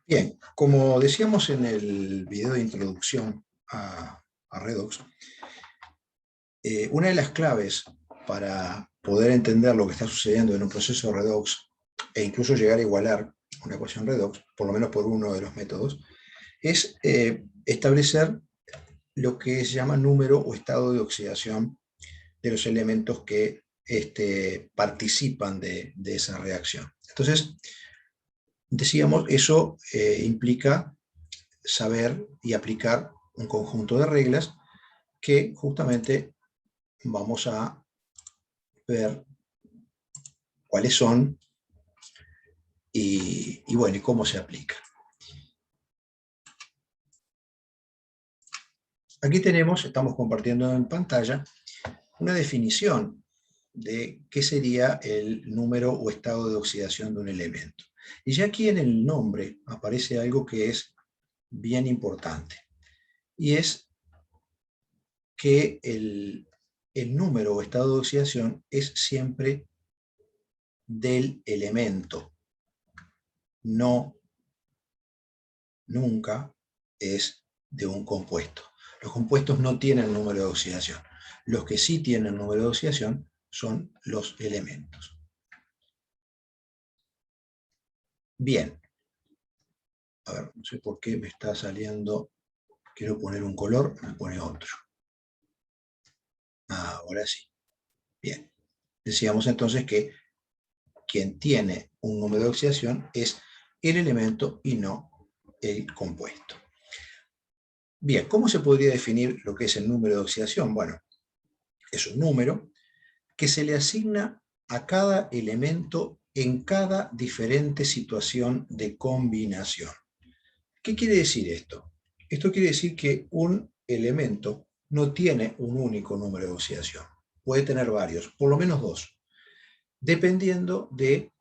Bien, como decíamos en el video de introducción a Redox, una de las claves para poder entender lo que está sucediendo en un proceso Redox e incluso llegar a igualar una ecuación Redox, por lo menos por uno de los métodos, es establecer lo que se llama número o estado de oxidación de los elementos que participan de esa reacción. Entonces, decíamos, eso implica saber y aplicar un conjunto de reglas que justamente vamos a ver cuáles son y bueno, y cómo se aplica. Aquí estamos compartiendo en pantalla una definición de qué sería el número o estado de oxidación de un elemento. Y ya aquí en el nombre aparece algo que es bien importante, y es que el número o estado de oxidación es siempre del elemento, no, nunca es de un compuesto. Los compuestos no tienen número de oxidación. Los que sí tienen número de oxidación son los elementos. Bien. A ver, no sé por qué me está saliendo. Quiero poner un color, me pone otro. Ahora sí. Bien. Decíamos entonces que quien tiene un número de oxidación es el elemento y no el compuesto. Bien, ¿cómo se podría definir lo que es el número de oxidación? Bueno, es un número que se le asigna a cada elemento en cada diferente situación de combinación. ¿Qué quiere decir esto? Esto quiere decir que un elemento no tiene un único número de oxidación. Puede tener varios, por lo menos dos, dependiendo de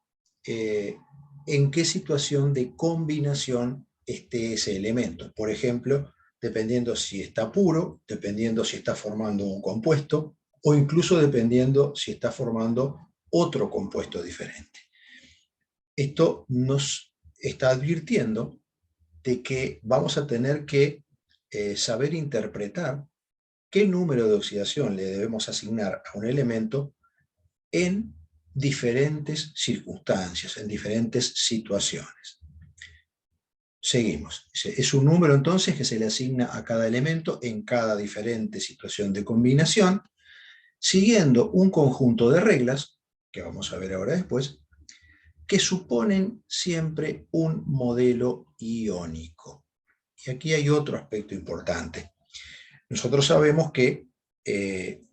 en qué situación de combinación esté ese elemento. Por ejemplo, dependiendo si está puro, dependiendo si está formando un compuesto, o incluso dependiendo si está formando otro compuesto diferente. Esto nos está advirtiendo de que vamos a tener que saber interpretar qué número de oxidación le debemos asignar a un elemento en diferentes circunstancias, en diferentes situaciones. Seguimos. Es un número entonces que se le asigna a cada elemento en cada diferente situación de combinación, siguiendo un conjunto de reglas, que vamos a ver ahora después, que suponen siempre un modelo iónico. Y aquí hay otro aspecto importante. Nosotros sabemos que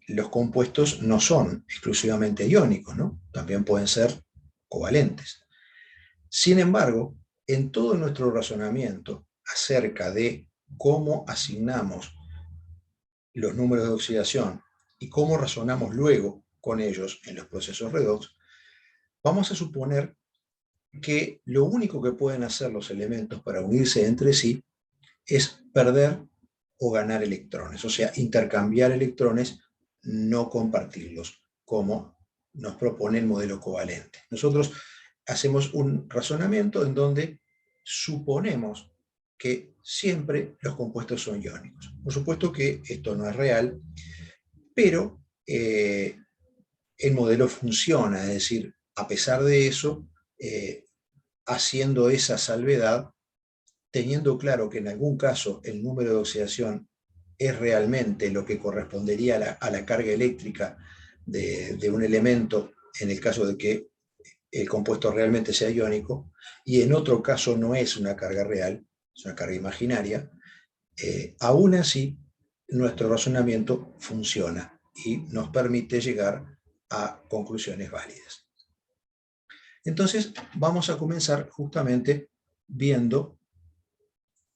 los compuestos no son exclusivamente iónicos, ¿no? También pueden ser covalentes. Sin embargo, en todo nuestro razonamiento acerca de cómo asignamos los números de oxidación y cómo razonamos luego con ellos en los procesos redox, vamos a suponer que lo único que pueden hacer los elementos para unirse entre sí es perder o ganar electrones, o sea, intercambiar electrones, no compartirlos, como nos propone el modelo covalente. Nosotros hacemos un razonamiento en donde suponemos que siempre los compuestos son iónicos. Por supuesto que esto no es real, pero el modelo funciona, es decir, a pesar de eso, haciendo esa salvedad, teniendo claro que en algún caso el número de oxidación es realmente lo que correspondería a la carga eléctrica de un elemento en el caso de que el compuesto realmente sea iónico, y en otro caso no es una carga real, es una carga imaginaria, aún así nuestro razonamiento funciona y nos permite llegar a conclusiones válidas. Entonces vamos a comenzar justamente viendo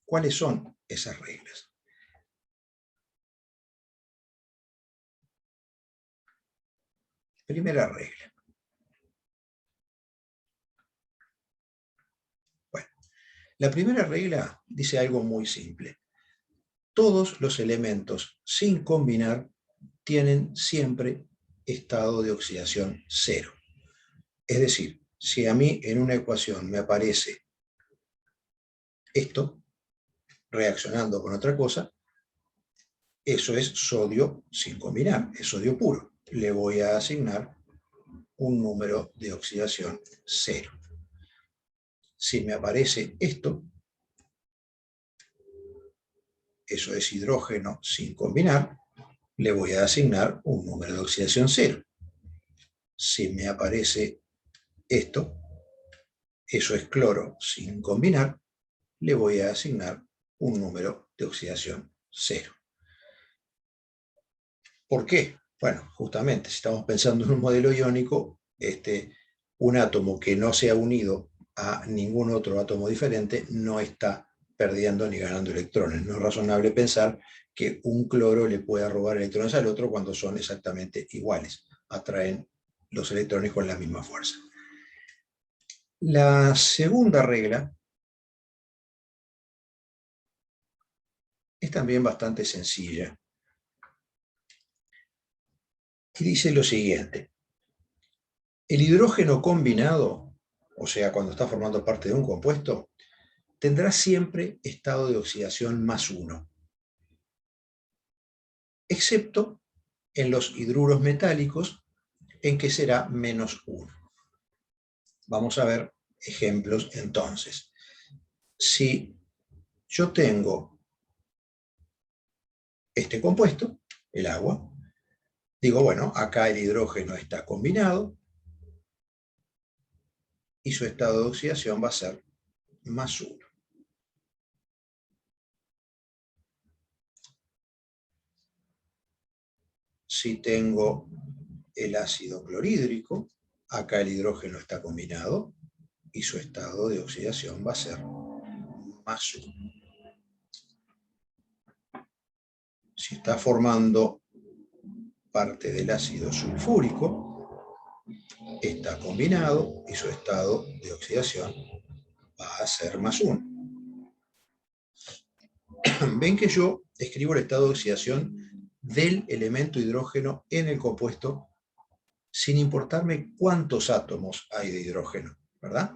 cuáles son esas reglas. Primera regla. Bueno, la primera regla dice algo muy simple. Todos los elementos sin combinar tienen siempre estado de oxidación cero. Es decir, si a mí en una ecuación me aparece esto, reaccionando con otra cosa, eso es sodio sin combinar, es sodio puro. Le voy a asignar un número de oxidación 0. Si me aparece esto, eso es hidrógeno sin combinar, le voy a asignar un número de oxidación 0. Si me aparece esto, eso es cloro sin combinar, le voy a asignar un número de oxidación 0. ¿Por qué? Bueno, justamente, si estamos pensando en un modelo iónico, un átomo que no se ha unido a ningún otro átomo diferente no está perdiendo ni ganando electrones. No es razonable pensar que un cloro le pueda robar electrones al otro cuando son exactamente iguales. Atraen los electrones con la misma fuerza. La segunda regla es también bastante sencilla. Y dice lo siguiente. El hidrógeno combinado, o sea, cuando está formando parte de un compuesto, tendrá siempre estado de oxidación +1, excepto en los hidruros metálicos, en que será -1. Vamos a ver ejemplos entonces. Si yo tengo este compuesto, el agua, digo, bueno, acá el hidrógeno está combinado y su estado de oxidación va a ser +1. Si tengo el ácido clorhídrico, acá el hidrógeno está combinado y su estado de oxidación va a ser +1. Si está formando parte del ácido sulfúrico, está combinado y su estado de oxidación va a ser +1. Ven que yo escribo el estado de oxidación del elemento hidrógeno en el compuesto sin importarme cuántos átomos hay de hidrógeno, ¿verdad?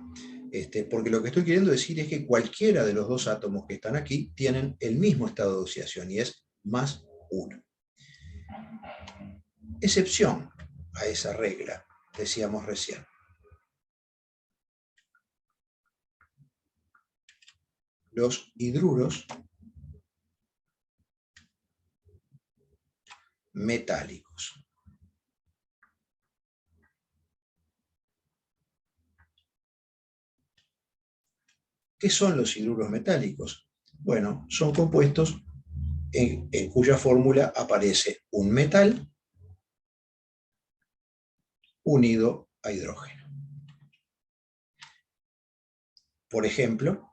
Porque lo que estoy queriendo decir es que cualquiera de los dos átomos que están aquí tienen el mismo estado de oxidación y es +1. Excepción a esa regla, decíamos recién. Los hidruros metálicos. ¿Qué son los hidruros metálicos? Bueno, son compuestos en cuya fórmula aparece un metal unido a hidrógeno. Por ejemplo,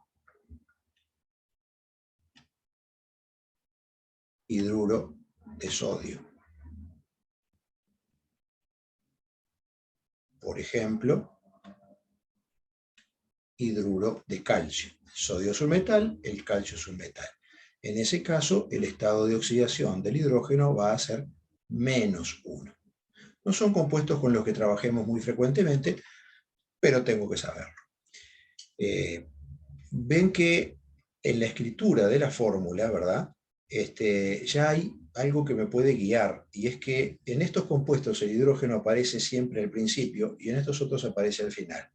hidruro de sodio. Por ejemplo, hidruro de calcio. El sodio es un metal, el calcio es un metal. En ese caso, el estado de oxidación del hidrógeno va a ser -1. No son compuestos con los que trabajemos muy frecuentemente, pero tengo que saberlo. Ven que en la escritura de la fórmula, ¿verdad? Ya hay algo que me puede guiar, y es que en estos compuestos el hidrógeno aparece siempre al principio y en estos otros aparece al final.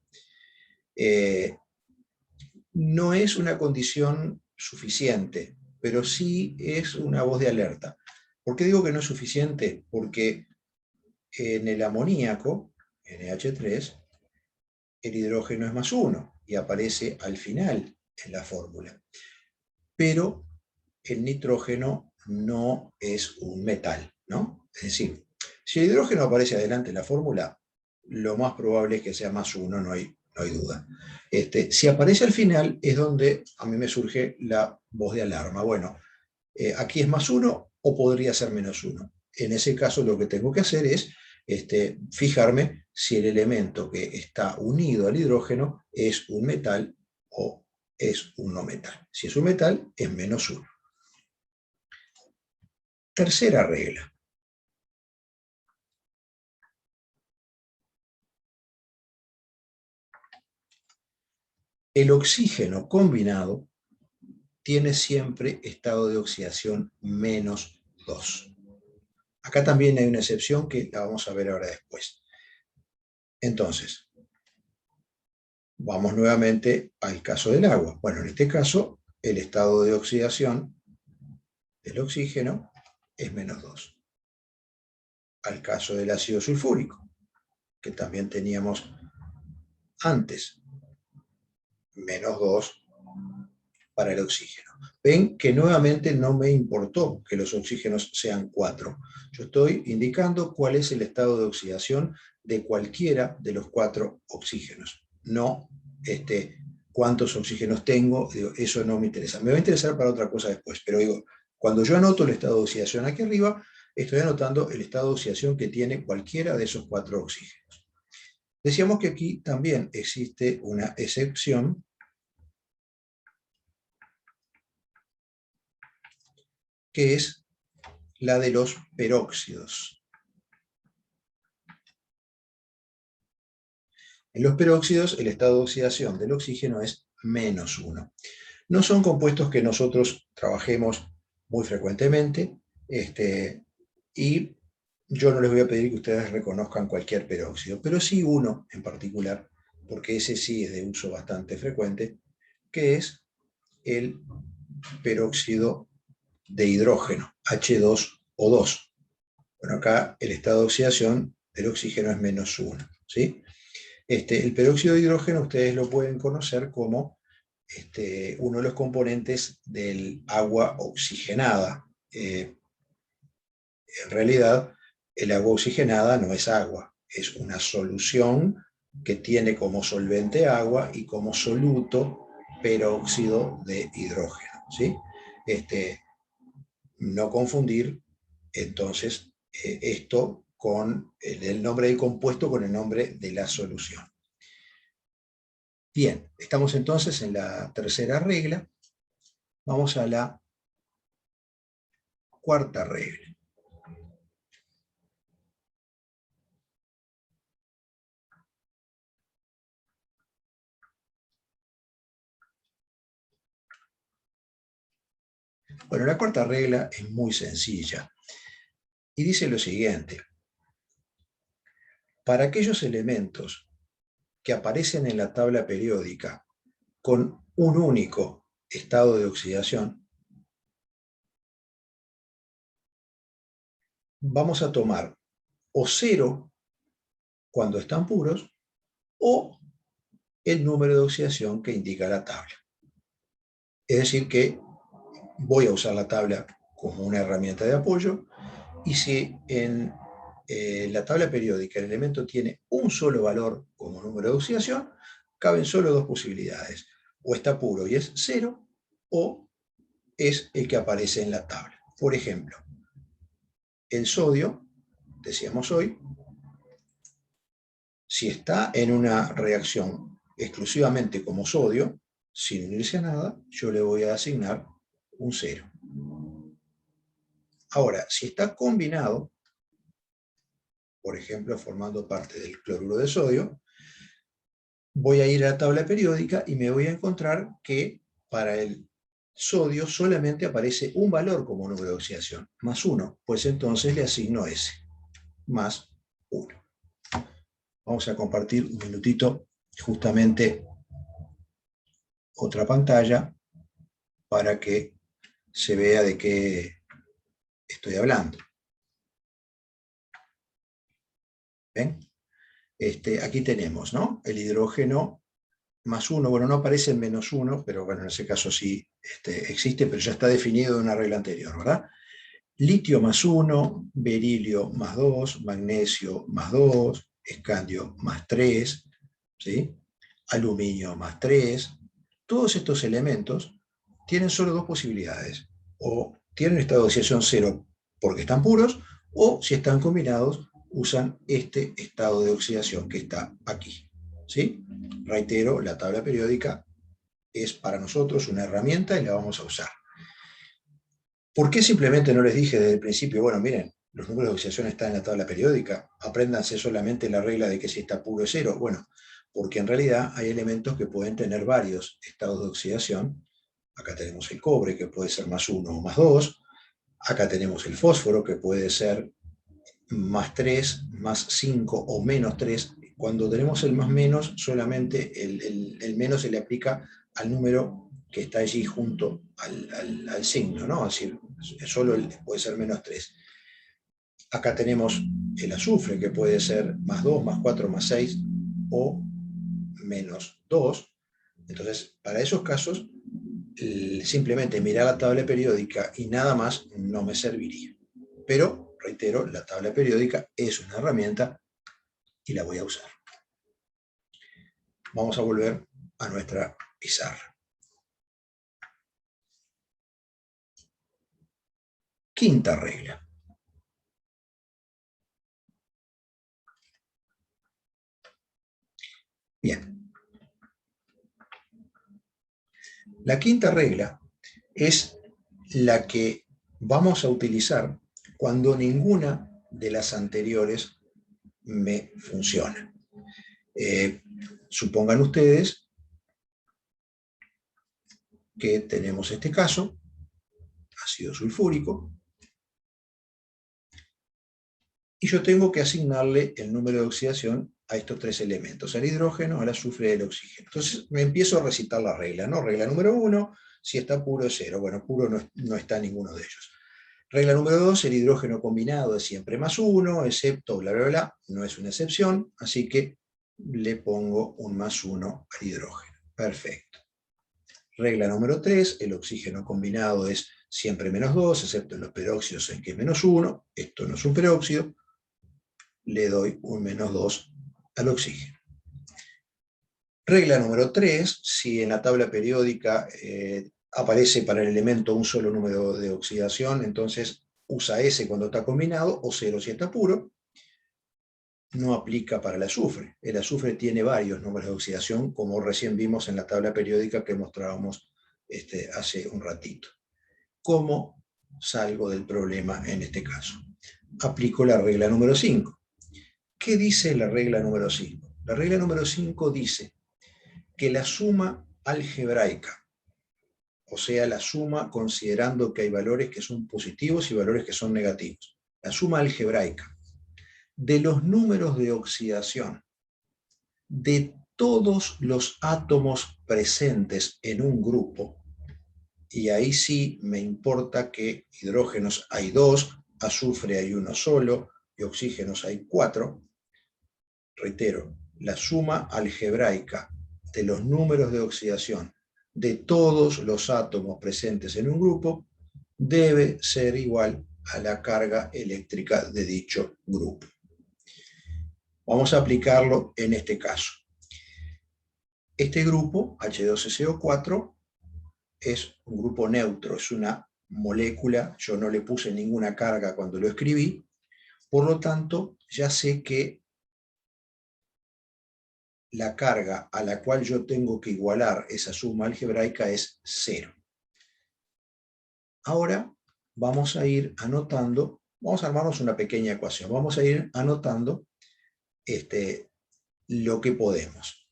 No es una condición suficiente, pero sí es una voz de alerta. ¿Por qué digo que no es suficiente? Porque en el amoníaco, NH3, el hidrógeno es +1 y aparece al final en la fórmula. Pero el nitrógeno no es un metal, ¿no? Es decir, si el hidrógeno aparece adelante en la fórmula, lo más probable es que sea +1, no hay duda. Si aparece al final es donde a mí me surge la voz de alarma. Bueno, aquí es +1 o podría ser -1. En ese caso lo que tengo que hacer es fijarme si el elemento que está unido al hidrógeno es un metal o es un no metal. Si es un metal, es -1. Tercera regla. El oxígeno combinado tiene siempre estado de oxidación -2. Acá también hay una excepción que la vamos a ver ahora después. Entonces, vamos nuevamente al caso del agua. Bueno, en este caso, el estado de oxidación del oxígeno es -2. Al caso del ácido sulfúrico, que también teníamos antes, -2 para el oxígeno. Ven que nuevamente no me importó que los oxígenos sean 4. Yo estoy indicando cuál es el estado de oxidación de cualquiera de los 4 oxígenos. No cuántos oxígenos tengo, digo, eso no me interesa. Me va a interesar para otra cosa después, pero digo, cuando yo anoto el estado de oxidación aquí arriba, estoy anotando el estado de oxidación que tiene cualquiera de esos 4 oxígenos. Decíamos que aquí también existe una excepción, que es la de los peróxidos. En los peróxidos, el estado de oxidación del oxígeno es -1. No son compuestos que nosotros trabajemos muy frecuentemente, y yo no les voy a pedir que ustedes reconozcan cualquier peróxido, pero sí uno en particular, porque ese sí es de uso bastante frecuente, que es el peróxido de hidrógeno, H2O2. Bueno, acá el estado de oxidación del oxígeno es -1, ¿sí? El peróxido de hidrógeno ustedes lo pueden conocer como uno de los componentes del agua oxigenada. En realidad, el agua oxigenada no es agua, es una solución que tiene como solvente agua y como soluto peróxido de hidrógeno, ¿sí? No confundir entonces esto con el nombre del compuesto con el nombre de la solución. Bien, estamos entonces en la tercera regla. Vamos a la cuarta regla. Bueno, la cuarta regla es muy sencilla y dice lo siguiente: para aquellos elementos que aparecen en la tabla periódica con un único estado de oxidación, vamos a tomar o 0 cuando están puros o el número de oxidación que indica la tabla. Es decir que voy a usar la tabla como una herramienta de apoyo, y si en la tabla periódica el elemento tiene un solo valor como número de oxidación, caben solo dos posibilidades: o está puro y es 0, o es el que aparece en la tabla. Por ejemplo, el sodio, decíamos hoy, si está en una reacción exclusivamente como sodio, sin unirse a nada, yo le voy a asignar un 0. Ahora, si está combinado, por ejemplo, formando parte del cloruro de sodio, voy a ir a la tabla periódica y me voy a encontrar que para el sodio solamente aparece un valor como número de oxidación, +1, pues entonces le asigno ese, +1. Vamos a compartir un minutito justamente otra pantalla para que se vea de qué estoy hablando. ¿Ven? Aquí tenemos, ¿no?, el hidrógeno +1, bueno, no aparece el -1, pero bueno, en ese caso sí existe, pero ya está definido en una regla anterior, ¿verdad? Litio +1, berilio +2, magnesio +2, escandio +3, ¿sí? Aluminio +3. Todos estos elementos tienen solo dos posibilidades: o tienen estado de oxidación 0 porque están puros, o si están combinados usan este estado de oxidación que está aquí, ¿sí? Reitero, la tabla periódica es para nosotros una herramienta y la vamos a usar. ¿Por qué simplemente no les dije desde el principio, bueno, miren, los números de oxidación están en la tabla periódica, apréndanse solamente la regla de que si está puro es 0? Bueno, porque en realidad hay elementos que pueden tener varios estados de oxidación Acá tenemos el cobre, que puede ser más 1 o más 2. Acá tenemos el fósforo, que puede ser más 3, más 5 o menos 3. Cuando tenemos el más menos, solamente el menos se le aplica al número que está allí junto al signo, ¿no? Es decir, solo puede ser menos 3. Acá tenemos el azufre, que puede ser más 2, más 4, más 6 o menos 2. Entonces, para esos casos, simplemente mirar la tabla periódica y nada más no me serviría. Pero, reitero, la tabla periódica es una herramienta y la voy a usar. Vamos a volver a nuestra pizarra. Quinta regla. Bien. La quinta regla es la que vamos a utilizar cuando ninguna de las anteriores me funciona. Supongan ustedes que tenemos este caso, ácido sulfúrico, y yo tengo que asignarle el número de oxidación a estos tres elementos, al hidrógeno, al azufre y al oxígeno. Entonces me empiezo a recitar la regla, ¿no? Regla número 1, si está puro es 0. Bueno, puro no está ninguno de ellos. Regla número 2, el hidrógeno combinado es siempre más 1, excepto bla, bla, bla, no es una excepción, así que le pongo un más 1 al hidrógeno. Perfecto. Regla número 3, el oxígeno combinado es siempre menos 2, excepto en los peróxidos en que es menos 1, esto no es un peróxido, le doy un menos 2 al oxígeno. Regla número 3, si en la tabla periódica aparece para el elemento un solo número de oxidación, entonces usa S cuando está combinado o 0 si está puro. No aplica para el azufre. El azufre tiene varios números de oxidación, como recién vimos en la tabla periódica que mostrábamos hace un ratito. ¿Cómo salgo del problema en este caso? Aplico la regla número 5. ¿Qué dice la regla número 5? La regla número 5 dice que la suma algebraica, o sea, la suma considerando que hay valores que son positivos y valores que son negativos, la suma algebraica de los números de oxidación de todos los átomos presentes en un grupo, y ahí sí me importa que hidrógenos hay 2, azufre hay 1 solo y oxígenos hay 4, reitero, la suma algebraica de los números de oxidación de todos los átomos presentes en un grupo debe ser igual a la carga eléctrica de dicho grupo. Vamos a aplicarlo en este caso. Este grupo, H2SO4, es un grupo neutro, es una molécula, yo no le puse ninguna carga cuando lo escribí, por lo tanto, ya sé que la carga a la cual yo tengo que igualar esa suma algebraica es 0. Ahora vamos a ir anotando, vamos a armarnos una pequeña ecuación, vamos a ir anotando lo que podemos.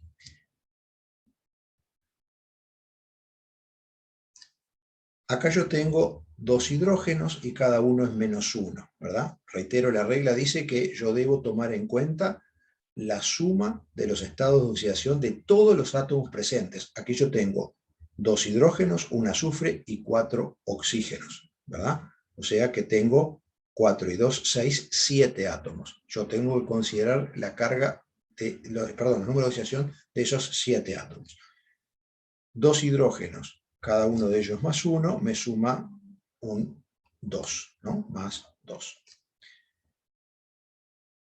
Acá yo tengo 2 hidrógenos y cada uno es menos 1, ¿verdad? Reitero, la regla dice que yo debo tomar en cuenta la suma de los estados de oxidación de todos los átomos presentes. Aquí yo tengo 2 hidrógenos, 1 azufre y 4 oxígenos, ¿verdad? O sea que tengo 4 y 2, 6, 7 átomos. Yo tengo que considerar la carga, el número de oxidación de esos 7 átomos. 2 hidrógenos, cada uno de ellos más 1, me suma un 2, ¿no? Más 2.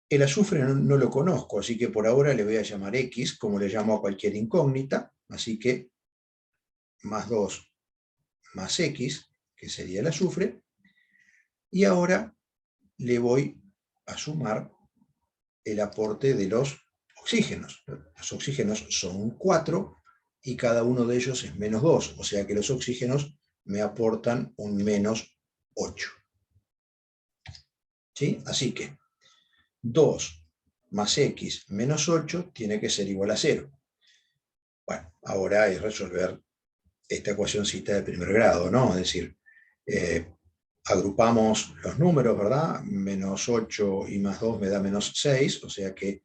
El azufre no lo conozco, así que por ahora le voy a llamar X, como le llamo a cualquier incógnita, así que más 2 más X, que sería el azufre, y ahora le voy a sumar el aporte de los oxígenos. Los oxígenos son 4 y cada uno de ellos es menos 2, o sea que los oxígenos me aportan un menos 8. ¿Sí? Así que 2 más X menos 8 tiene que ser igual a 0. Bueno, ahora es resolver esta ecuacióncita de primer grado, ¿no? Es decir, agrupamos los números, ¿verdad? Menos 8 y más 2 me da menos 6, o sea que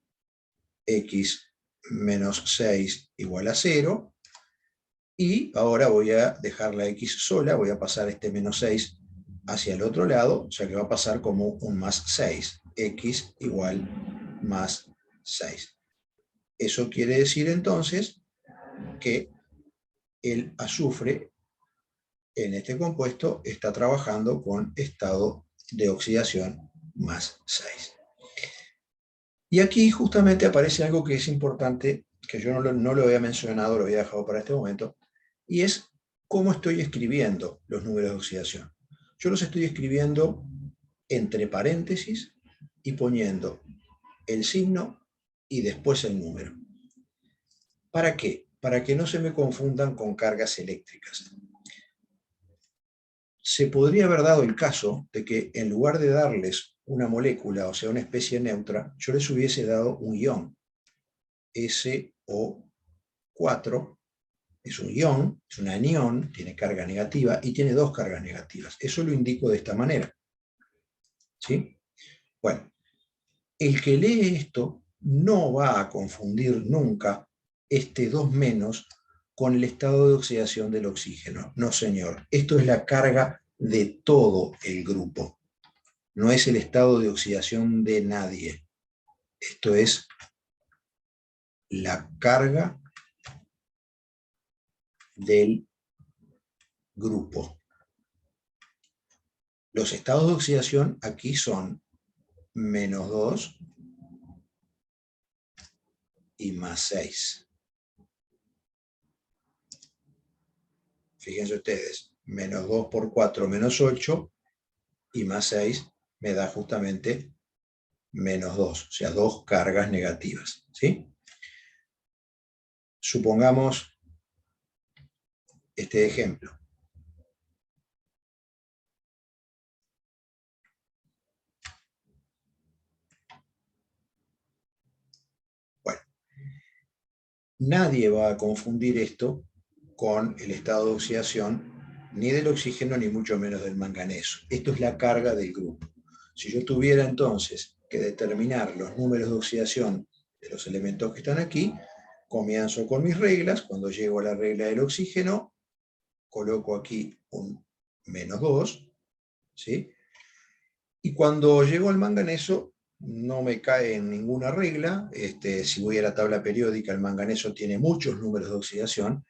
x menos 6 igual a 0. Y ahora voy a dejar la x sola, voy a pasar este menos 6 hacia el otro lado, o sea que va a pasar como un más 6. X igual más 6. Eso quiere decir entonces que el azufre en este compuesto está trabajando con estado de oxidación más 6. Y aquí justamente aparece algo que es importante, que yo no lo había mencionado, lo había dejado para este momento, y es cómo estoy escribiendo los números de oxidación. Yo los estoy escribiendo entre paréntesis y poniendo el signo y después el número. ¿Para qué? Para que no se me confundan con cargas eléctricas. Se podría haber dado el caso de que en lugar de darles una molécula, o sea, una especie neutra, yo les hubiese dado un ion. SO4 es un ion, es un anión, tiene carga negativa y tiene dos cargas negativas. Eso lo indico de esta manera. ¿Sí? Bueno, el que lee esto no va a confundir nunca este 2- con el estado de oxidación del oxígeno. No, señor. Esto es la carga de todo el grupo. No es el estado de oxidación de nadie. Esto es la carga del grupo. Los estados de oxidación aquí son menos 2 y más 6. Fíjense ustedes, menos 2 por 4, menos 8, y más 6 me da justamente menos 2, o sea, dos cargas negativas. ¿Sí? Supongamos este ejemplo. Bueno, nadie va a confundir esto con el estado de oxidación ni del oxígeno ni mucho menos del manganeso. Esto es la carga del grupo. Si yo tuviera entonces que determinar los números de oxidación de los elementos que están aquí, comienzo con mis reglas. Cuando llego a la regla del oxígeno, coloco aquí un menos 2, ¿sí? Y cuando llego al manganeso, no me cae en ninguna regla. Si voy a la tabla periódica, el manganeso tiene muchos números de oxidación,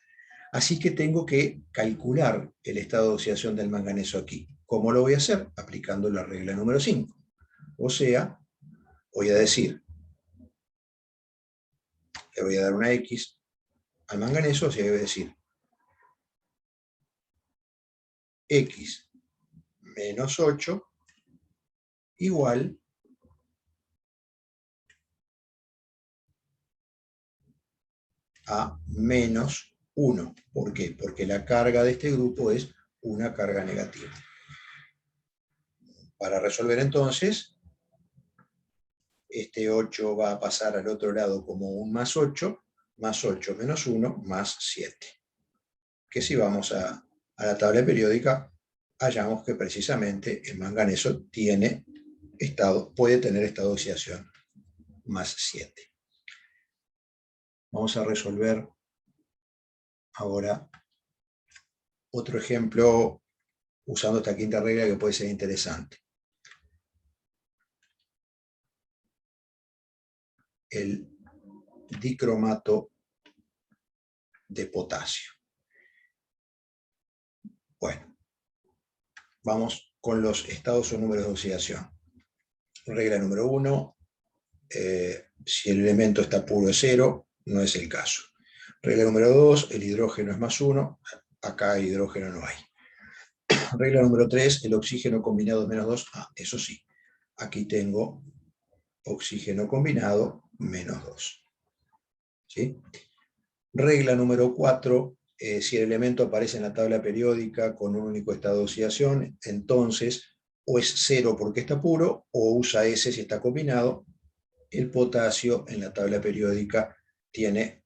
así que tengo que calcular el estado de oxidación del manganeso aquí. ¿Cómo lo voy a hacer? Aplicando la regla número 5. O sea, voy a decir, le voy a dar una X al manganeso, o sea, voy a decir X menos 8 igual a menos 1. ¿Por qué? Porque la carga de este grupo es una carga negativa. Para resolver entonces, este 8 va a pasar al otro lado como un más 8 menos 1 más 7. Que si vamos a la tabla periódica, hallamos que precisamente el manganeso puede tener estado de oxidación más 7. Vamos a resolver ahora otro ejemplo usando esta quinta regla que puede ser interesante. El dicromato de potasio. Bueno, vamos con los estados o números de oxidación. Regla número 1, si el elemento está puro es 0, no es el caso. Regla número 2, el hidrógeno es más 1, acá el hidrógeno no hay. Regla número 3, el oxígeno combinado es menos 2, eso sí, aquí tengo oxígeno combinado menos 2. ¿Sí? Regla número 4, si el elemento aparece en la tabla periódica con un único estado de oxidación, entonces o es 0 porque está puro, o usa S si está combinado. El potasio en la tabla periódica tiene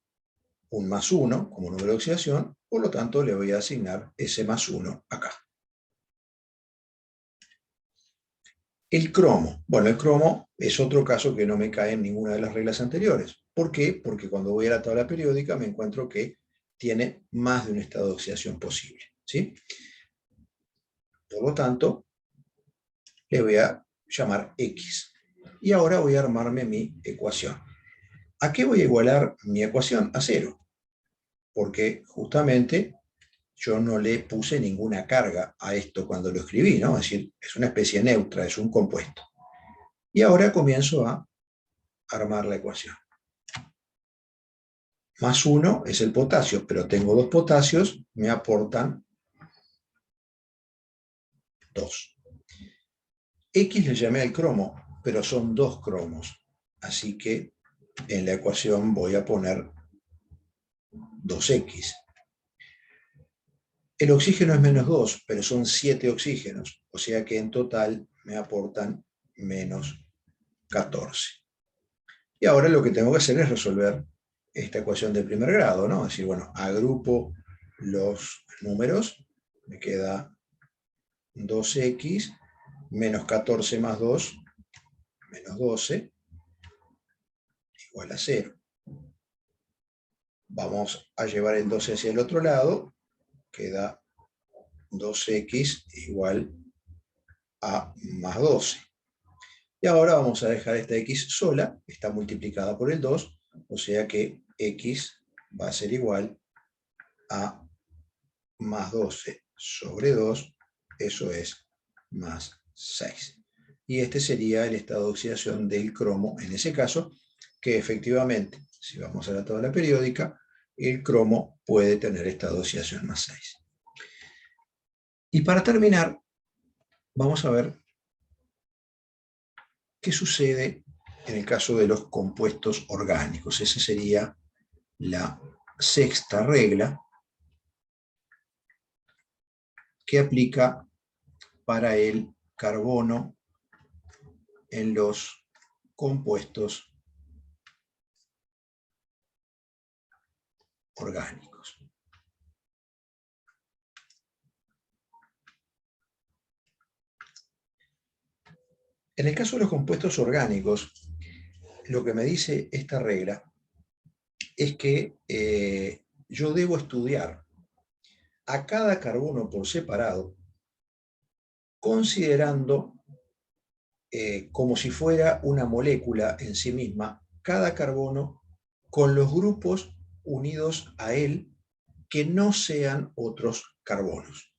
un más 1 como número de oxidación, Por lo tanto, le voy a asignar ese más 1 acá. El cromo. Bueno, el cromo es otro caso que no me cae en ninguna de las reglas anteriores. ¿Por qué? Porque cuando voy a la tabla periódica me encuentro que tiene más de un estado de oxidación posible, ¿sí? Por lo tanto, le voy a llamar X. Y ahora voy a armarme mi ecuación. ¿A qué voy a igualar mi ecuación? A 0. Porque justamente yo no le puse ninguna carga a esto cuando lo escribí, ¿no? Es decir, es una especie neutra, es un compuesto. Y ahora comienzo a armar la ecuación. Más 1 es el potasio, pero tengo 2 potasios, me aportan 2. X le llamé al cromo, pero son 2 cromos. Así que en la ecuación voy a poner 2X. El oxígeno es menos 2, pero son 7 oxígenos, o sea que en total me aportan menos 14. Y ahora lo que tengo que hacer es resolver esta ecuación de primer grado, ¿no? Es decir, bueno, agrupo los números, me queda 2x menos 14 más 2, menos 12, igual a 0. Vamos a llevar el 12 hacia el otro lado, queda 2x igual a más 12. Y ahora vamos a dejar esta x sola, está multiplicada por el 2, o sea que x va a ser igual a más 12 sobre 2, eso es más 6. Y este sería el estado de oxidación del cromo en ese caso, que efectivamente, si vamos a la tabla periódica, el cromo puede tener estado de oxidación más 6. Y para terminar, vamos a ver qué sucede en el caso de los compuestos orgánicos. Esa sería la sexta regla que aplica para el carbono en los compuestos orgánicos. En el caso de los compuestos orgánicos, lo que me dice esta regla es que yo debo estudiar a cada carbono por separado, considerando como si fuera una molécula en sí misma, cada carbono con los grupos unidos a él que no sean otros carbonos.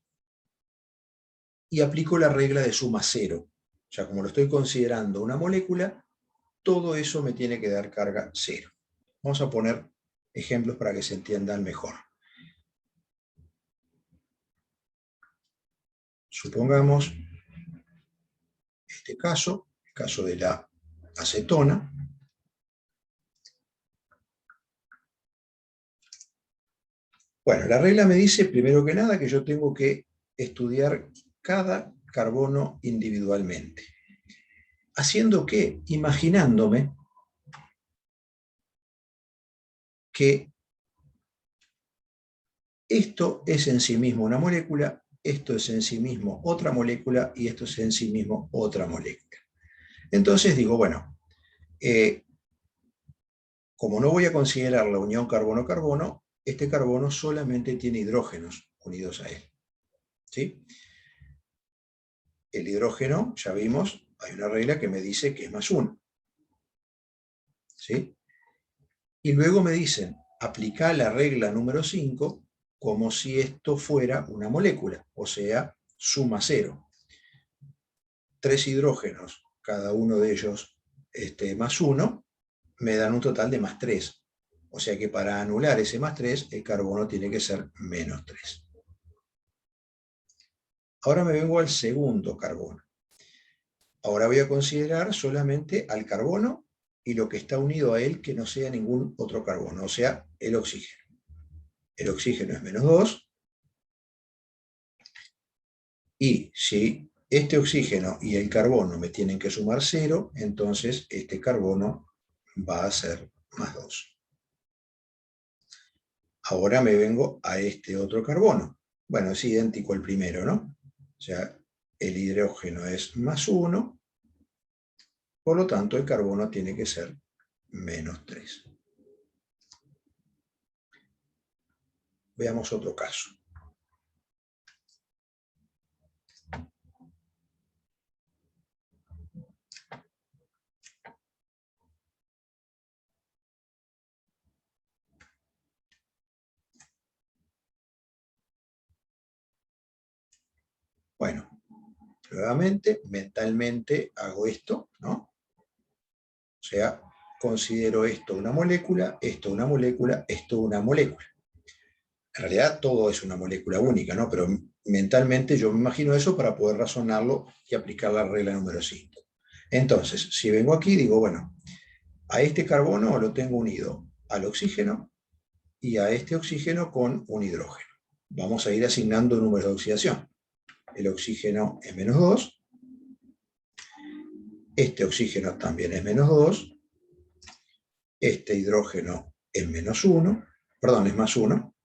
Y aplico la regla de suma cero. O sea, como lo estoy considerando una molécula, todo eso me tiene que dar carga cero. Vamos a poner ejemplos para que se entiendan mejor. Supongamos este caso, el caso de la acetona. Bueno, la regla me dice, primero que nada, que yo tengo que estudiar cada carbono individualmente. ¿Haciendo qué? Imaginándome que esto es en sí mismo una molécula, esto es en sí mismo otra molécula y esto es en sí mismo otra molécula. Entonces digo, bueno, como no voy a considerar la unión carbono-carbono, este carbono solamente tiene hidrógenos unidos a él. ¿Sí? El hidrógeno, ya vimos, hay una regla que me dice que es más 1. ¿Sí? Y luego me dicen, aplica la regla número 5 como si esto fuera una molécula, o sea, suma 0. 3 hidrógenos, cada uno de ellos más 1, me dan un total de más 3. O sea que para anular ese más 3, el carbono tiene que ser menos 3. Ahora me vengo al segundo carbono. Ahora voy a considerar solamente al carbono y lo que está unido a él que no sea ningún otro carbono, o sea, el oxígeno. El oxígeno es menos 2. Y si este oxígeno y el carbono me tienen que sumar 0, entonces este carbono va a ser más 2. Ahora me vengo a este otro carbono. Bueno, es idéntico al primero, ¿no? O sea, el hidrógeno es +1, por lo tanto el carbono tiene que ser -3. Veamos otro caso. Bueno, nuevamente, mentalmente hago esto, ¿no? O sea, considero esto una molécula, esto una molécula, esto una molécula. En realidad todo es una molécula única, ¿no? Pero mentalmente yo me imagino eso para poder razonarlo y aplicar la regla número 5. Entonces, si vengo aquí, digo, bueno, a este carbono lo tengo unido al oxígeno y a este oxígeno con un hidrógeno. Vamos a ir asignando números de oxidación. El oxígeno es -2, este oxígeno también es -2, este hidrógeno es -1, perdón, es +1,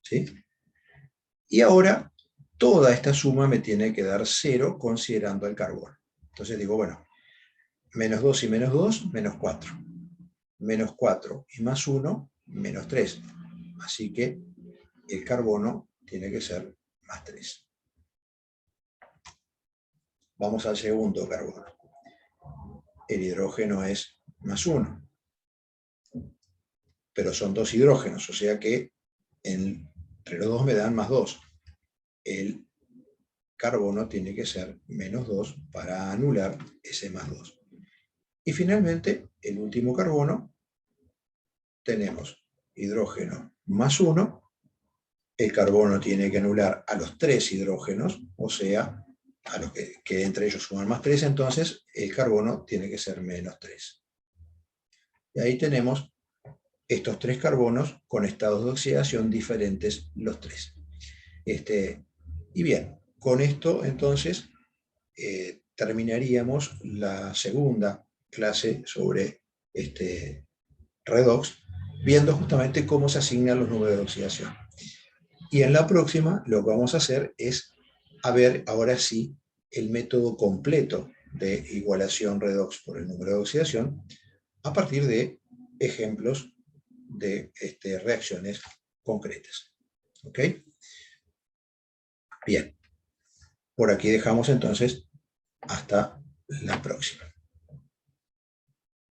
¿sí? Y ahora toda esta suma me tiene que dar 0 considerando el carbono. Entonces digo, bueno, -2 y -2, -4. -4 y +1, -3. Así que el carbono tiene que ser +3. Vamos al segundo carbono. El hidrógeno es +1. Pero son 2 hidrógenos, o sea que entre los dos me dan +2. El carbono tiene que ser -2 para anular ese +2. Y finalmente, el último carbono, tenemos hidrógeno +1, el carbono tiene que anular a los 3 hidrógenos, o sea, a los que entre ellos suman +3, entonces el carbono tiene que ser -3. Y ahí tenemos estos 3 carbonos con estados de oxidación diferentes los 3. Y bien, con esto entonces terminaríamos la segunda clase sobre redox, viendo justamente cómo se asignan los números de oxidación. Y en la próxima lo que vamos a hacer es a ver ahora sí el método completo de igualación redox por el número de oxidación a partir de ejemplos de reacciones concretas. ¿Ok? Bien. Por aquí dejamos entonces hasta la próxima.